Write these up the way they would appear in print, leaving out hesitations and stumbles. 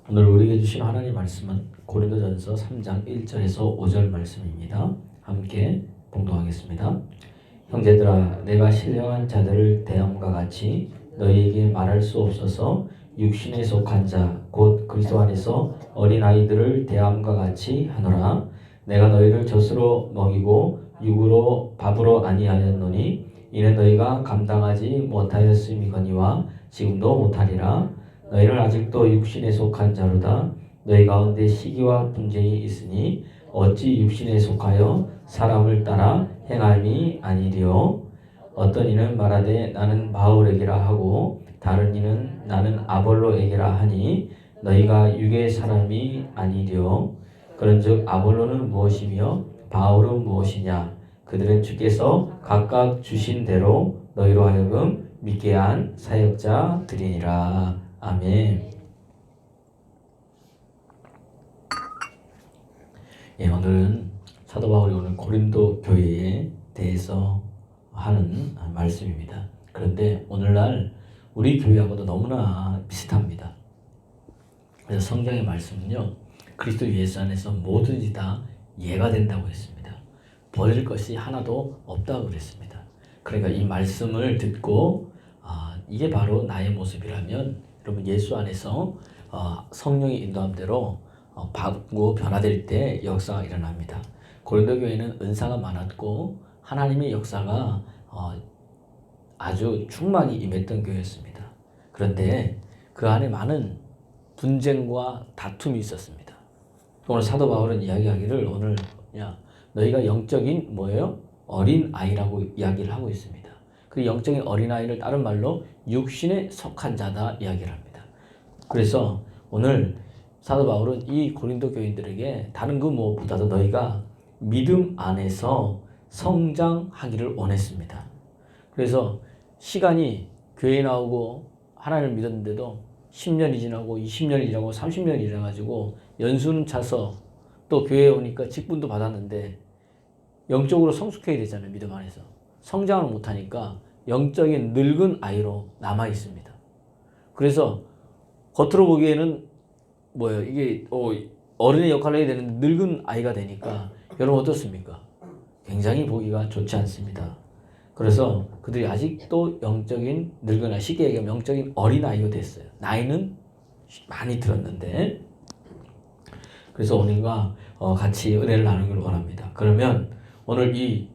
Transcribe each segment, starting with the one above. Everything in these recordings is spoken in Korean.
오늘 우리에게 주신 하나님 말씀은 고린도전서 3장 1절에서 5절 말씀입니다. 함께 봉독하겠습니다. 형제들아, 내가 신령한 자들을 대함과 같이 너희에게 말할 수 없어서 육신에 속한 자 곧 그리스도 안에서 어린아이들을 대함과 같이 하노라. 내가 너희를 젖으로 먹이고 육으로 밥으로 아니하였노니 이는 너희가 감당하지 못하였음이거니와 지금도 못하리라. 너희는 아직도 육신에 속한 자로다. 너희 가운데 시기와 분쟁이 있으니 어찌 육신에 속하여 사람을 따라 행함이 아니리요. 어떤 이는 말하되 나는 바울에게라 하고 다른 이는 나는 아볼로에게라 하니 너희가 육의 사람이 아니리요. 그런즉 아볼로는 무엇이며 바울은 무엇이냐? 그들은 주께서 각각 주신 대로 너희로 하여금 믿게 한 사역자들이니라. 아멘. 오늘은 사도 바울이 오늘 고린도 교회에 대해서 하는 말씀입니다. 그런데 오늘날 우리 교회하고도 너무나 비슷합니다. 그래서 성경의 말씀은요, 그리스도 예수 안에서 뭐든지 다 예가 된다고 했습니다. 버릴 것이 하나도 없다고 그랬습니다. 그러니까 이 말씀을 듣고 이게 바로 나의 모습이라면 여러분 예수 안에서 성령의 인도함대로 바꾸고 변화될 때 역사가 일어납니다. 고린도 교회는 은사가 많았고 하나님의 역사가 아주 충만히 임했던 교회였습니다. 그런데 그 안에 많은 분쟁과 다툼이 있었습니다. 오늘 사도 바울은 이야기하기를 오늘 너희가 영적인 뭐예요? 어린 아이라고 이야기를 하고 있습니다. 그 영적인 어린아이를 다른 말로 육신에 속한 자다 이야기를 합니다. 그래서 오늘 사도 바울은 이 고린도 교인들에게 다른 그 무엇보다도 너희가 믿음 안에서 성장하기를 원했습니다. 그래서 시간이 교회에 나오고 하나님을 믿었는데도 10년이 지나고 20년이 지나고 30년이 지나가지고 연수는 차서 또 교회에 오니까 직분도 받았는데 영적으로 성숙해야 되잖아요. 믿음 안에서. 성장을 못하니까 영적인 늙은 아이로 남아 있습니다. 그래서 겉으로 보기에는 뭐예요? 이게 어른의 역할을 해야 되는데 늙은 아이가 되니까 여러분 어떻습니까? 굉장히 보기가 좋지 않습니다. 그래서 그들이 아직도 영적인 늙은 아이, 쉽게 얘기하면 영적인 어린아이가 됐어요. 나이는 많이 들었는데. 그래서 오늘과 같이 은혜를 나누기를 원합니다. 그러면 오늘 이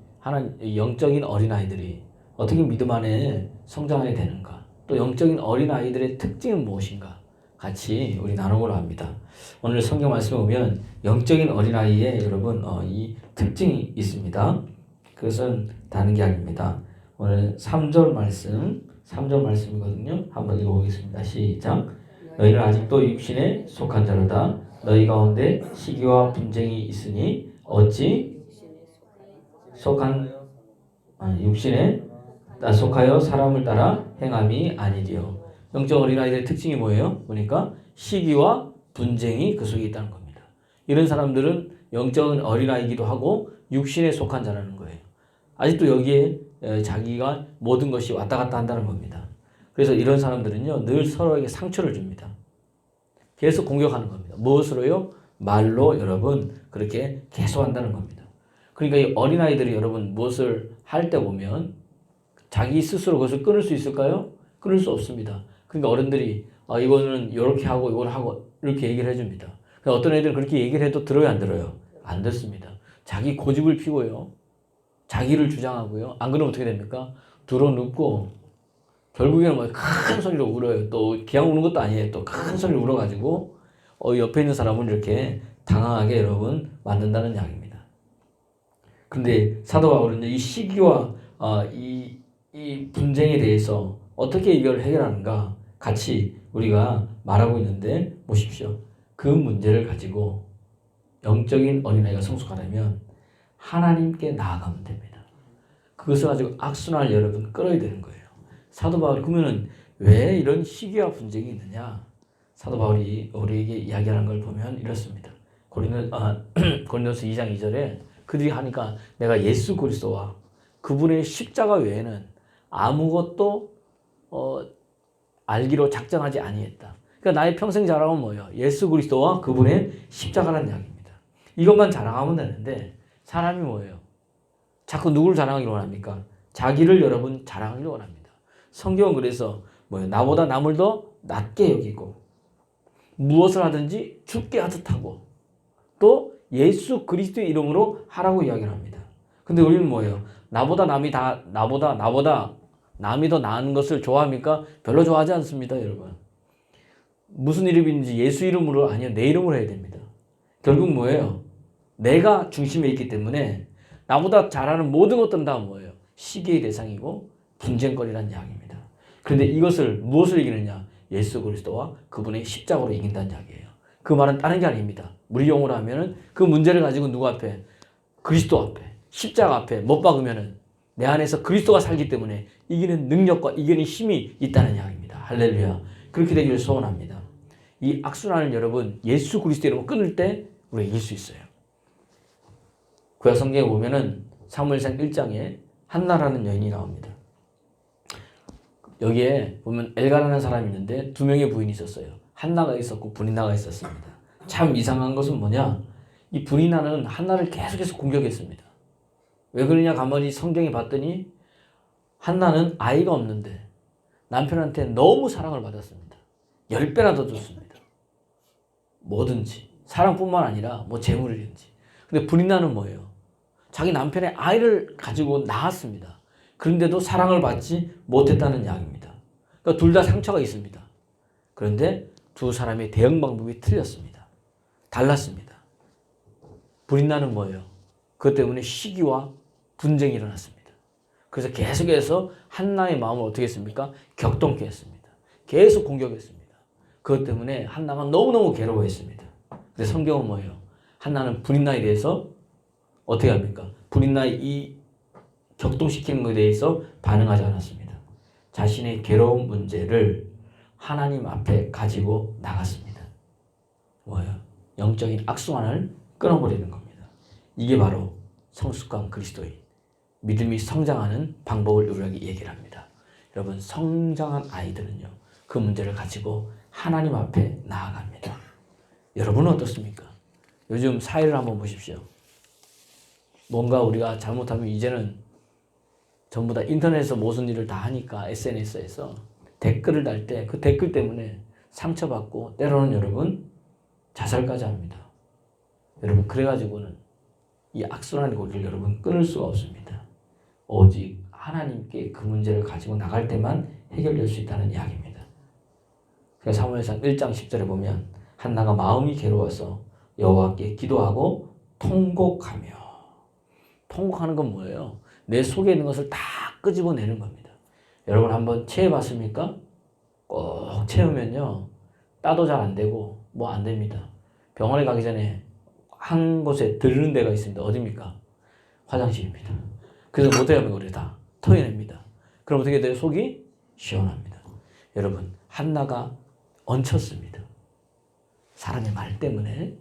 영적인 어린아이들이 어떻게 믿음 안에 성장하게 되는가, 또 영적인 어린아이들의 특징은 무엇인가 같이 우리 나누기로 합니다. 오늘 성경 말씀에 보면 영적인 어린아이에 여러분 이 특징이 있습니다. 그것은 다른 게 아닙니다. 오늘 3절 말씀이거든요. 한번 읽어보겠습니다. 시작. 너희는 아직도 육신에 속한 자로다. 너희 가운데 시기와 분쟁이 있으니 어찌 육신에 속하여 사람을 따라 행함이 아니리요. 영적 어린아이들의 특징이 뭐예요? 보니까 시기와 분쟁이 그 속에 있다는 겁니다. 이런 사람들은 영적인 어린아이기도 하고 육신에 속한 자라는 거예요. 아직도 여기에 자기가 모든 것이 왔다 갔다 한다는 겁니다. 그래서 이런 사람들은요, 늘 서로에게 상처를 줍니다. 계속 공격하는 겁니다. 무엇으로요? 말로 여러분 그렇게 계속 한다는 겁니다. 그러니까 이 어린아이들이 여러분 무엇을 할 때 보면 자기 스스로 그것을 끊을 수 있을까요? 끊을 수 없습니다. 그러니까 어른들이 이거는 이렇게 하고 이걸 하고 이렇게 얘기를 해줍니다. 그러니까 어떤 애들은 그렇게 얘기를 해도 들어요, 안 들어요? 안 듣습니다. 자기 고집을 피고요. 자기를 주장하고요. 안 그러면 어떻게 됩니까? 들어눕고 결국에는 뭐 큰 소리로 울어요. 또 그냥 우는 것도 아니에요. 또 큰 소리로 울어가지고 옆에 있는 사람을 이렇게 당황하게 여러분 만든다는 이야기입니다. 그런데 사도 바울은 이 시기와 이 분쟁에 대해서 어떻게 이걸 해결하는가 같이 우리가 말하고 있는데 보십시오. 그 문제를 가지고 영적인 어린아이가 성숙하려면 하나님께 나아가면 됩니다. 그것을 가지고 악순환을 여러분 끌어야 되는 거예요. 사도 바울이 그러면은 왜 이런 시기와 분쟁이 있느냐? 사도 바울이 우리에게 이야기하는 걸 보면 이렇습니다. 고린도서 2장 2절에 그들이 하니까 내가 예수 그리스도와 그분의 십자가 외에는 아무것도 알기로 작정하지 아니했다. 그러니까 그러니까 나의 평생 자랑은 뭐예요? 예수 그리스도와 그분의 십자가라는 이야기입니다. 이것만 자랑하면 되는데 사람이 뭐예요? 자꾸 누구를 자랑하기를 원합니까? 자기를 여러분 자랑하기를 원합니다. 성경은 그래서 뭐예요? 나보다 남을 더 낮게 여기고 무엇을 하든지 죽게 하듯 하고 또 예수 그리스도의 이름으로 하라고 이야기를 합니다. 근데 우리는 뭐예요? 나보다 남이 더 나은 것을 좋아합니까? 별로 좋아하지 않습니다, 여러분. 무슨 이름인지 예수 이름으로 아니요, 내 이름으로 해야 됩니다. 결국 뭐예요? 내가 중심에 있기 때문에 나보다 잘하는 모든 것들은 다 뭐예요? 시기의 대상이고 분쟁거리라는 이야기입니다. 그런데 이것을 무엇을 이기느냐? 예수 그리스도와 그분의 십자가로 이긴다는 이야기예요. 그 말은 다른 게 아닙니다. 우리 용어로 하면은 그 문제를 가지고 누구 앞에? 그리스도 앞에, 십자가 앞에 못 박으면은 내 안에서 그리스도가 살기 때문에 이기는 능력과 이기는 힘이 있다는 이야기입니다. 할렐루야. 그렇게 되기를 소원합니다. 이 악순환을 여러분 예수 그리스도 이름으로 끊을 때 우리가 이길 수 있어요. 구약 성경에 보면은 사무엘상 1장에 한나라는 여인이 나옵니다. 여기에 보면 엘가라는 사람이 있는데 두 명의 부인이 있었어요. 한나가 있었고 브니나가 있었습니다. 참 이상한 것은 뭐냐? 이 브니나는 한나를 계속해서 공격했습니다. 왜 그러냐 가만히 성경에 봤더니 한나는 아이가 없는데 남편한테 너무 사랑을 받았습니다. 10배나 더 줬습니다. 뭐든지 사랑뿐만 아니라 뭐 재물이든지. 근데 브니나는 뭐예요? 자기 남편의 아이를 가지고 낳았습니다. 그런데도 사랑을 받지 못했다는 이야기입니다. 그러니까 둘 다 상처가 있습니다. 그런데 두 사람의 대응 방법이 틀렸습니다. 달랐습니다. 브린나는 뭐예요? 그것 때문에 시기와 분쟁이 일어났습니다. 그래서 계속해서 한나의 마음을 어떻게 했습니까? 격동케 했습니다. 계속 공격했습니다. 그것 때문에 한나가 너무너무 괴로워했습니다. 근데 성경은 뭐예요? 한나는 브린나에 대해서 어떻게 합니까? 브린나의 이 격동시키는 것에 대해서 반응하지 않았습니다. 자신의 괴로운 문제를 하나님 앞에 가지고 나갔습니다. 뭐예요? 영적인 악순환을 끊어버리는 겁니다. 이게 바로 성숙한 그리스도인, 믿음이 성장하는 방법을 우리에게 얘기를 합니다. 여러분, 성장한 아이들은요, 그 문제를 가지고 하나님 앞에 나아갑니다. 여러분은 어떻습니까? 요즘 사회를 한번 보십시오. 뭔가 우리가 잘못하면 이제는 전부 다 인터넷에서 무슨 일을 다 하니까 SNS에서 댓글을 달 때 그 댓글 때문에 상처받고 때로는 여러분 자살까지 합니다. 여러분 그래가지고는 이 악순환의 고리를 여러분 끊을 수가 없습니다. 오직 하나님께 그 문제를 가지고 나갈 때만 해결될 수 있다는 이야기입니다. 그래서 사무엘상 1장 10절에 보면 한나가 마음이 괴로워서 여호와께 기도하고 통곡하며, 통곡하는 건 뭐예요? 내 속에 있는 것을 다 끄집어내는 겁니다. 여러분 한번 체해봤습니까? 꼭 채우면요 따도 잘 안 되고 뭐 안 됩니다. 병원에 가기 전에 한 곳에 들르는 데가 있습니다. 어디입니까? 화장실입니다. 그래서 못 해하면 우리 다 토해냅니다. 그럼 어떻게 돼요? 속이 시원합니다. 여러분 한나가 얹혔습니다. 사람의 말 때문에,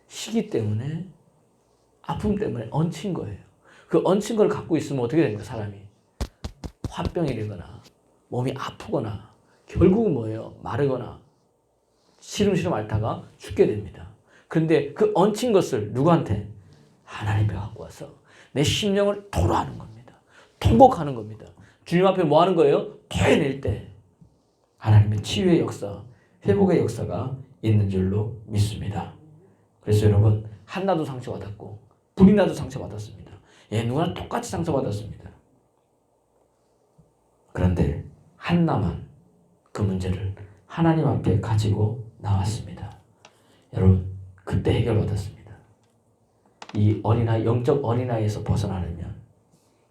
시기 때문에, 아픔 때문에 얹힌 거예요. 그 얹힌 걸 갖고 있으면 어떻게 됩니까? 사람이 화병이 되거나 몸이 아프거나 결국은 뭐예요? 마르거나 시름시름 앓다가 죽게 됩니다. 그런데 그 얹힌 것을 누구한테? 하나님께 갖고 와서 내 심령을 토로하는 겁니다. 통곡하는 겁니다. 주님 앞에 뭐 하는 거예요? 토해낼 때 하나님의 치유의 역사, 회복의 역사가 있는 줄로 믿습니다. 그래서 여러분 한나도 상처받았고 브린나도 상처받았습니다. 예, 누구나 똑같이 상처받았습니다. 그런데 한나만 그 문제를 하나님 앞에 가지고 나왔습니다. 여러분 그때 해결받았습니다. 이 어린아이, 영적 어린아이에서 벗어나려면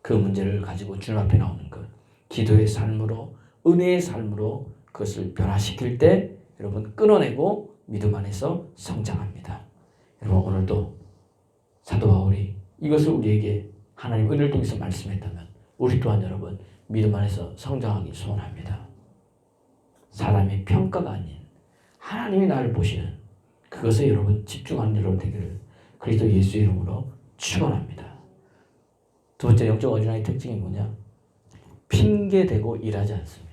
그 문제를 가지고 주님 앞에 나오는 것, 기도의 삶으로, 은혜의 삶으로 그것을 변화시킬 때 여러분 끊어내고 믿음 안에서 성장합니다. 여러분 오늘도 사도 바울이 이것을 우리에게 하나님 은혜를 통해서 말씀했다면 우리 또한 여러분 믿음 안에서 성장하기 소원합니다. 사람의 평가가 아닌 하나님이 나를 보시는 그것에 여러분 집중하는 여러분 되기를 그리스도 예수 이름으로 축원합니다. 두 번째 영적 어린아이의 특징이 뭐냐? 핑계대고 일하지 않습니다.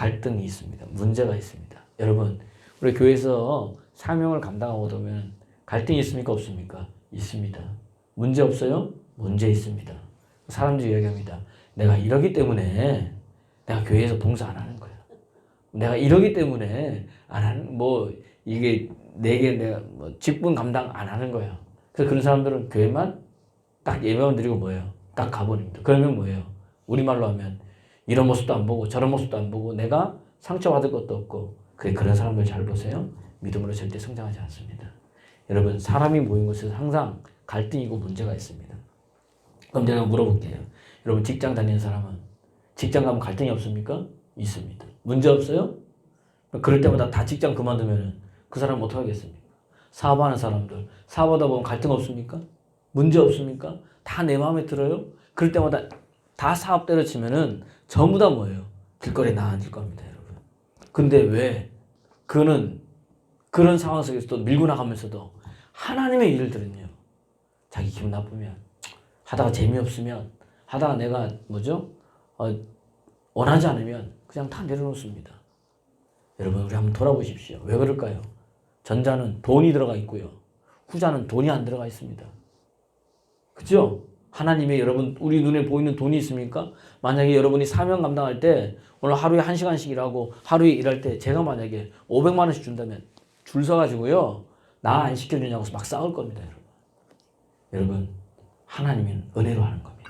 갈등이 있습니다. 문제가 있습니다. 여러분, 우리 교회에서 사명을 감당하고 보면 갈등이 있습니까? 없습니까? 있습니다. 문제 없어요? 문제 있습니다. 사람들이 이야기합니다. 내가 이러기 때문에 내가 교회에서 봉사 안 하는 거야. 내가 이러기 때문에 안 하는, 이게 내게 내가 직분 감당 안 하는 거야. 그래서 그런 사람들은 교회만 딱 예배만 드리고 뭐예요? 딱 가버립니다. 그러면 뭐예요? 우리말로 하면 이런 모습도 안 보고 저런 모습도 안 보고 내가 상처받을 것도 없고 그런 사람들 잘 보세요. 믿음으로 절대 성장하지 않습니다. 여러분, 사람이 모인 곳에서 항상 갈등이고 문제가 있습니다. 그럼 제가 물어볼게요. 여러분, 직장 다니는 사람은 직장 가면 갈등이 없습니까? 있습니다. 문제 없어요? 그럴 때마다 다 직장 그만두면 그 사람 어떻게 하겠습니까? 사업하는 사람들 사업하다 보면 갈등 없습니까? 문제 없습니까? 다 내 마음에 들어요? 그럴 때마다 다 사업 때려치면은 전부 다 뭐예요? 길거리에 나앉을 겁니다, 여러분. 근데 왜 그는 그런 상황 속에서도 밀고 나가면서도 하나님의 일을 들은요. 자기 기분 나쁘면, 하다가 재미없으면, 하다가 내가 원하지 않으면 그냥 다 내려놓습니다. 여러분, 우리 한번 돌아보십시오. 왜 그럴까요? 전자는 돈이 들어가 있고요. 후자는 돈이 안 들어가 있습니다. 그죠? 하나님의 여러분, 우리 눈에 보이는 돈이 있습니까? 만약에 여러분이 사명 감당할 때 오늘 하루에 1시간씩 일하고 하루에 일할 때 제가 만약에 500만 원씩 준다면 줄 서가지고요. 나 안 시켜주냐고 막 싸울 겁니다, 여러분. 여러분, 하나님은 은혜로 하는 겁니다.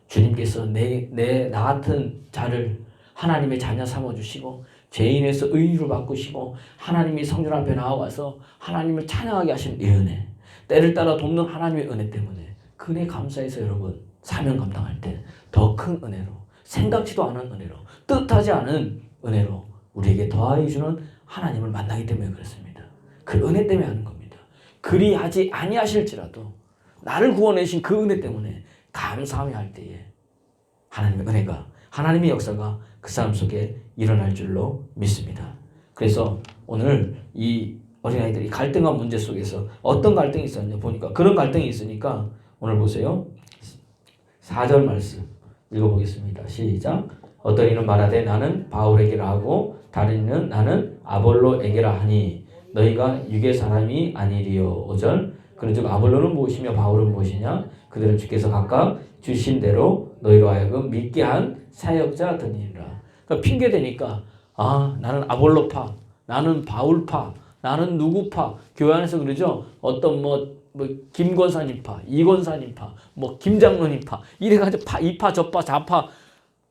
주님께서 나 같은 자를 하나님의 자녀 삼아주시고 죄인에서 의의로 바꾸시고 하나님이 성전 앞에 나와서 하나님을 찬양하게 하시는 이 은혜, 때를 따라 돕는 하나님의 은혜 때문에 그 은혜 감사해서 여러분 사명 감당할 때 더 큰 은혜로, 생각지도 않은 은혜로, 뜻하지 않은 은혜로 우리에게 더하여 주는 하나님을 만나기 때문에 그렇습니다. 그 은혜 때문에 하는 겁니다. 그리하지 아니하실지라도 나를 구원해주신 그 은혜 때문에 감사하며 할 때에 하나님의 은혜가, 하나님의 역사가 그 사람 속에 일어날 줄로 믿습니다. 그래서 오늘 이 어린아이들이 갈등과 문제 속에서 어떤 갈등이 있었냐 보니까 그런 갈등이 있으니까 오늘 보세요. 4절 말씀 읽어보겠습니다. 시작. 어떤 이는 말하되 나는 바울에게라 하고 다른 이는 나는 아볼로에게라 하니 너희가 육의 사람이 아니리요. 5절. 그런즉 아볼로는 무엇이며 바울은 무엇이냐? 그들은 주께서 각각 주신 대로 너희로 하여금 믿게 한 사역자 되니라. 그러니까 핑계 대니까 나는 아볼로파, 나는 바울파, 나는 누구파. 교회 안에서 그러죠. 어떤 김권사님파, 이권사님파, 김장로님파 이래가지고 이파 저파 좌파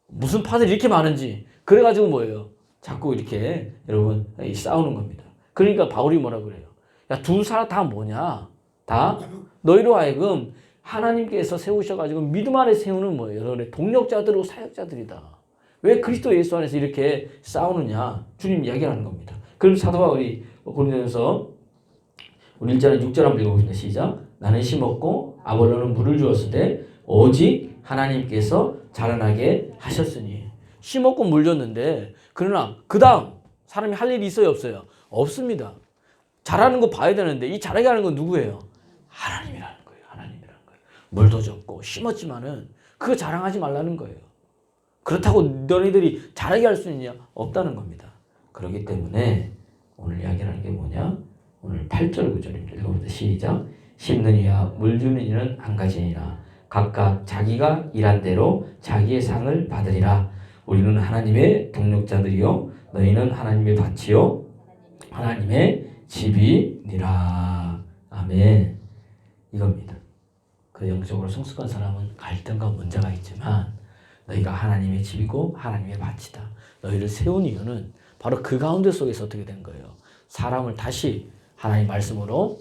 무슨 파들이 이렇게 많은지 그래가지고 뭐예요? 자꾸 이렇게 여러분 싸우는 겁니다. 그러니까 바울이 뭐라 그래요? 야, 두 사람 다 뭐냐? 다 너희로 하여금 하나님께서 세우셔가지고 믿음 안에 세우는 뭐예요? 여러분의 동력자들이고 사역자들이다. 왜 그리스도 예수 안에서 이렇게 싸우느냐? 주님 이야기하는 겁니다. 그럼 사도 바울이 고린도전서 우리 1절에 6절 한번 읽어보겠습니다. 시작. 나는 심었고 아볼로는 물을 주었으되 오직 하나님께서 자라나게 하셨으니. 심었고 물 줬는데 그러나 그 다음 사람이 할 일이 있어요? 없어요? 없습니다. 자라는 거 봐야 되는데 이 자라게 하는 건 누구예요? 하나님이라는 거예요. 하나님이라는 거예요. 물도 줬고 심었지만은 그거 자랑하지 말라는 거예요. 그렇다고 너희들이 자라게 할 수 있냐? 없다는 겁니다. 그렇기 때문에 오늘 이야기하는 게 뭐냐? 오늘 8절 9절입니다. 읽어보세요. 시작. 심는 이와 물 주는 이는 한 가지니라. 각각 자기가 일한 대로 자기의 상을 받으리라. 우리는 하나님의 동력자들이요 너희는 하나님의 밭이요 하나님의 집이니라. 아멘. 이겁니다. 그 영적으로 성숙한 사람은 갈등과 문제가 있지만 너희가 하나님의 집이고 하나님의 밭이다. 너희를 세운 이유는 바로 그 가운데 속에서 어떻게 된 거예요? 사람을 다시 하나님 말씀으로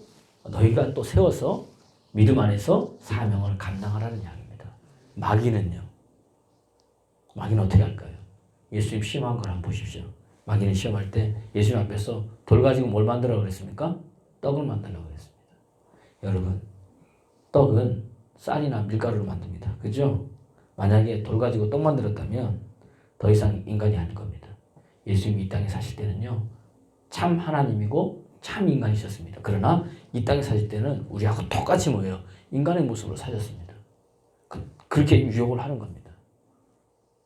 너희가 또 세워서 믿음 안에서 사명을 감당하라는 이야기입니다. 마귀는요. 마귀는 어떻게 할까요? 예수님 시험한 걸 한번 보십시오. 마귀는 시험할 때 예수님 앞에서 돌 가지고 뭘 만들라고 그랬습니까? 떡을 만들라고 그랬습니다. 여러분, 떡은 쌀이나 밀가루로 만듭니다. 그죠? 만약에 돌 가지고 떡 만들었다면 더 이상 인간이 아닐 겁니다. 예수님이 이 땅에 사실 때는요. 참 하나님이고 참 인간이셨습니다. 그러나 이 땅에 사실 때는 우리하고 똑같이 뭐예요? 인간의 모습으로 사셨습니다. 그렇게 유혹을 하는 겁니다.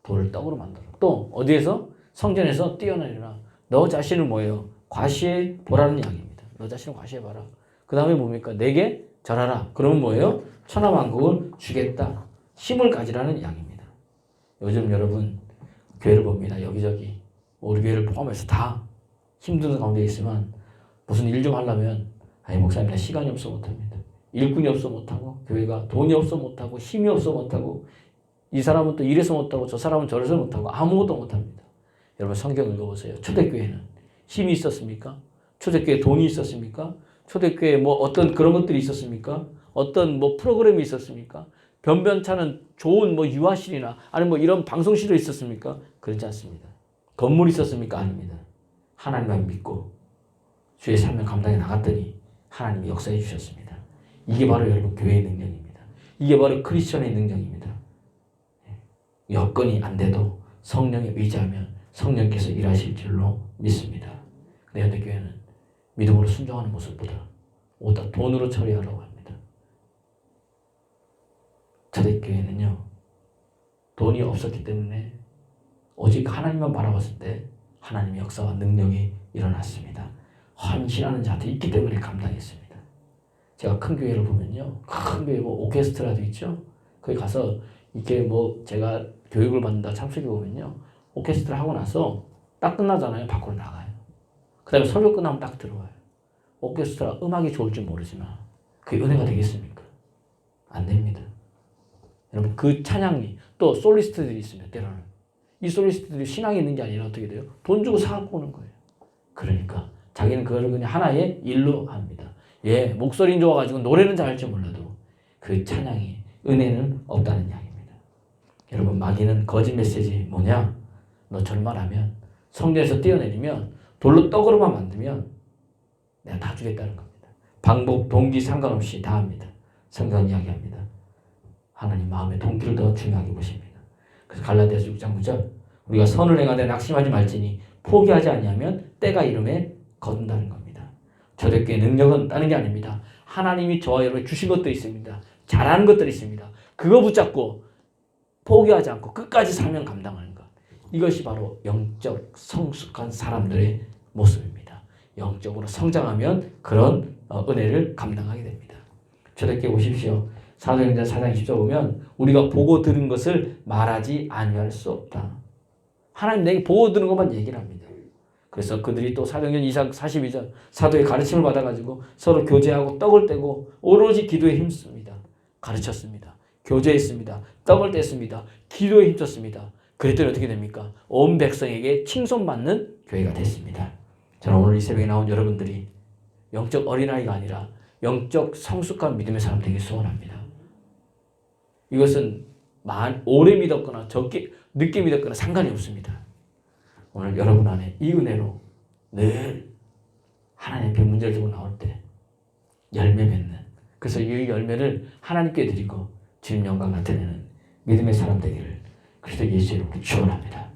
돌을 떡으로 만들어. 또 어디에서? 성전에서 뛰어내리라. 너 자신을 뭐예요? 과시해 보라는 이야기입니다. 너 자신을 과시해 봐라. 그 다음에 뭡니까? 내게 절하라. 그러면 뭐예요? 천하만국을 주겠다. 힘을 가지라는 이야기입니다. 요즘 여러분 교회를 봅니다. 여기저기 우리 교회를 포함해서 다 힘든 가운데 있으면 무슨 일 좀 하려면 아니 목사님 나 시간이 없어 못합니다. 일꾼이 없어 못하고 교회가 돈이 없어 못하고 힘이 없어 못하고 이 사람은 또 이래서 못하고 저 사람은 저래서 못하고 아무것도 못합니다. 여러분 성경 읽어보세요. 초대교회는 힘이 있었습니까? 초대교회에 돈이 있었습니까? 초대교회에 뭐 어떤 그런 것들이 있었습니까? 어떤 뭐 프로그램이 있었습니까? 변변찮은 좋은 뭐 유아실이나 아니면 뭐 이런 방송실이 있었습니까? 그렇지 않습니다. 건물이 있었습니까? 아닙니다. 하나님만 믿고 주의 사명 감당해 나갔더니 하나님이 역사해 주셨습니다. 이게 바로 여러분 교회의 능력입니다. 이게 바로 크리스천의 능력입니다. 여건이 안 돼도 성령에 의지하면 성령께서 일하실 줄로 믿습니다. 근데 현대교회는 믿음으로 순종하는 모습보다 오다 돈으로 처리하라고 합니다. 초대교회는요, 돈이 없었기 때문에 오직 하나님만 바라봤을 때 하나님의 역사와 능력이 일어났습니다. 헌신하는 자들이 있기 때문에 감당했습니다. 제가 큰 교회를 보면요, 큰 교회 뭐 오케스트라도 있죠. 거기 가서 이렇게 뭐 제가 교육을 받는다 참석해 보면요, 오케스트라 하고 나서 딱 끝나잖아요. 밖으로 나가요. 그 다음에 설교 끝나면 딱 들어와요. 오케스트라 음악이 좋을 줄 모르지만 그게 은혜가 되겠습니까? 안 됩니다. 여러분 그 찬양이 또 솔리스트들이 있습니다. 때로는 이 솔리스트들이 신앙이 있는 게 아니라 어떻게 돼요? 돈 주고 사갖고 오는 거예요. 그러니까 자기는 그걸 그냥 하나의 일로 합니다. 예, 목소리는 좋아가지고 노래는 잘할지 몰라도 그 찬양이 은혜는 없다는 이야기입니다. 여러분 마귀는 거짓 메시지 뭐냐? 너 절만하면 성전에서 뛰어내리면 돌로 떡으로만 만들면 내가 다 주겠다는 겁니다. 방법, 동기 상관없이 다 합니다. 성경 이야기합니다. 하나님 마음의 동기를 더 중요하게 보십니다. 그래서 갈라디아서 6장 9절 우리가 선을 행하되 낙심하지 말지니 포기하지 아니하면 때가 이름에 거둔다는 겁니다. 초대교회의 능력은 다른 게 아닙니다. 하나님이 저와 여러분이 주신 것도 있습니다. 잘하는 것들이 있습니다. 그거 붙잡고 포기하지 않고 끝까지 사명 감당하는 것. 이것이 바로 영적 성숙한 사람들의 모습입니다. 영적으로 성장하면 그런 은혜를 감당하게 됩니다. 초대교회 오십시오. 사도행전 4장 20절 보면 우리가 보고 들은 것을 말하지 아니할 수 없다. 하나님 내게 보고 들은 것만 얘기를 합니다. 그래서 그들이 또 사도행전 2장 42절 사도의 가르침을 받아가지고 서로 교제하고 떡을 떼고 오로지 기도에 힘씁니다. 가르쳤습니다. 교제했습니다. 떡을 뗐습니다. 기도에 힘썼습니다. 그랬더니 어떻게 됩니까? 온 백성에게 칭송받는 교회가 됐습니다. 저는 오늘 이 새벽에 나온 여러분들이 영적 어린아이가 아니라 영적 성숙한 믿음의 사람 되기 소원합니다. 이것은 오래 믿었거나 적게 늦게 믿었거나 상관이 없습니다. 오늘 여러분 안에 이 은혜로 늘 하나님 앞에 문제를 두고 나올 때 열매 맺는, 그래서 이 열매를 하나님께 드리고 주님 영광 나타내는 믿음의 사람 되기를 그리스도 예수 이름으로 축원합니다.